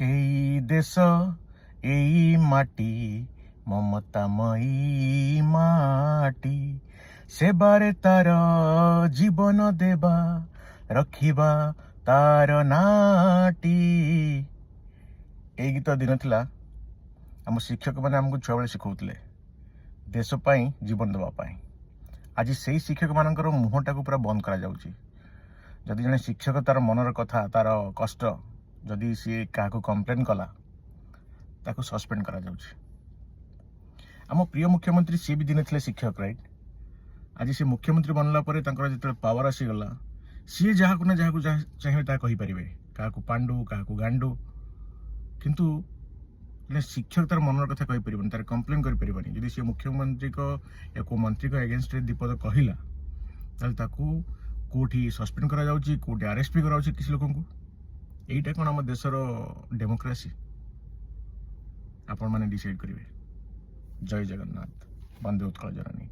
এই দেশ এই মাটি মমতাময়ী মাটি সেবারে তার জীবন দেবা ରଖିବା ତାର ନାଟି। এই ଗୀତ ଦିନ ଥିଲା ଆମ ଶିକ୍ଷକମାନେ ଆମକୁ ଛୁଆବେଳେ ଶିଖଉଥିଲେ ଦେଶ ପାଇଁ ଜୀବନ ଦେବା ପାଇଁ। ଆଜି ସେଇ ଶିକ୍ଷକମାନଙ୍କର ମୁହଁଟାକୁ ପୁରା ବନ୍ଦ କରାଯାଉଛି। ଯଦି ଜଣେ ଶିକ୍ଷକ ତାର ମନର କଥା ତାର କଷ୍ଟ ଯଦି ସିଏ କାହାକୁ କମ୍ପ୍ଲେନ୍ କଲା ତାକୁ ସସ୍ପେଣ୍ଡ କରାଯାଉଛି। ଆମ ପ୍ରିୟ ମୁଖ୍ୟମନ୍ତ୍ରୀ ସିଏ ବି ଦିନେ ଥିଲେ ଶିକ୍ଷକ, ରାଇଟ୍? ଆଜି ସେ ମୁଖ୍ୟମନ୍ତ୍ରୀ ବନିଲା ପରେ ତାଙ୍କର ଯେତେବେଳେ ପାୱାର ଆସିଗଲା ସିଏ ଯାହାକୁ ନା ଯାହାକୁ ଚାହିଁବେ ତାହା କହିପାରିବେ, କାହାକୁ ପାଣ୍ଡୁ କାହାକୁ ଗାଣ୍ଡୁ। କିନ୍ତୁ ଶିକ୍ଷକ ତାର ମନର କଥା କହିପାରିବନି, ତାର କମ୍ପ୍ଲେନ୍ କରିପାରିବନି। ଯଦି ସେ ମୁଖ୍ୟମନ୍ତ୍ରୀଙ୍କ କେଉଁ ମନ୍ତ୍ରୀଙ୍କ ଏଗେନଷ୍ଟରେ ଦିପଦ କହିଲା ତାହେଲେ ତାକୁ କେଉଁଠି ସସ୍ପେଣ୍ଡ କରାଯାଉଛି, କେଉଁଠି ଆରେଷ୍ଟ ବି କରାଯାଉଛି କିଛି ଲୋକଙ୍କୁ। এইটা କ'ଣ ଆମ ଦେଶର ଡେମୋକ୍ରାସି? ଆପଣମାନେ ଡିସାଇଡ୍ କରିବେ। ଜୟ ଜଗନ୍ନାଥ, ବନ୍ଦେ ଉତ୍କଳ ଜନନୀ।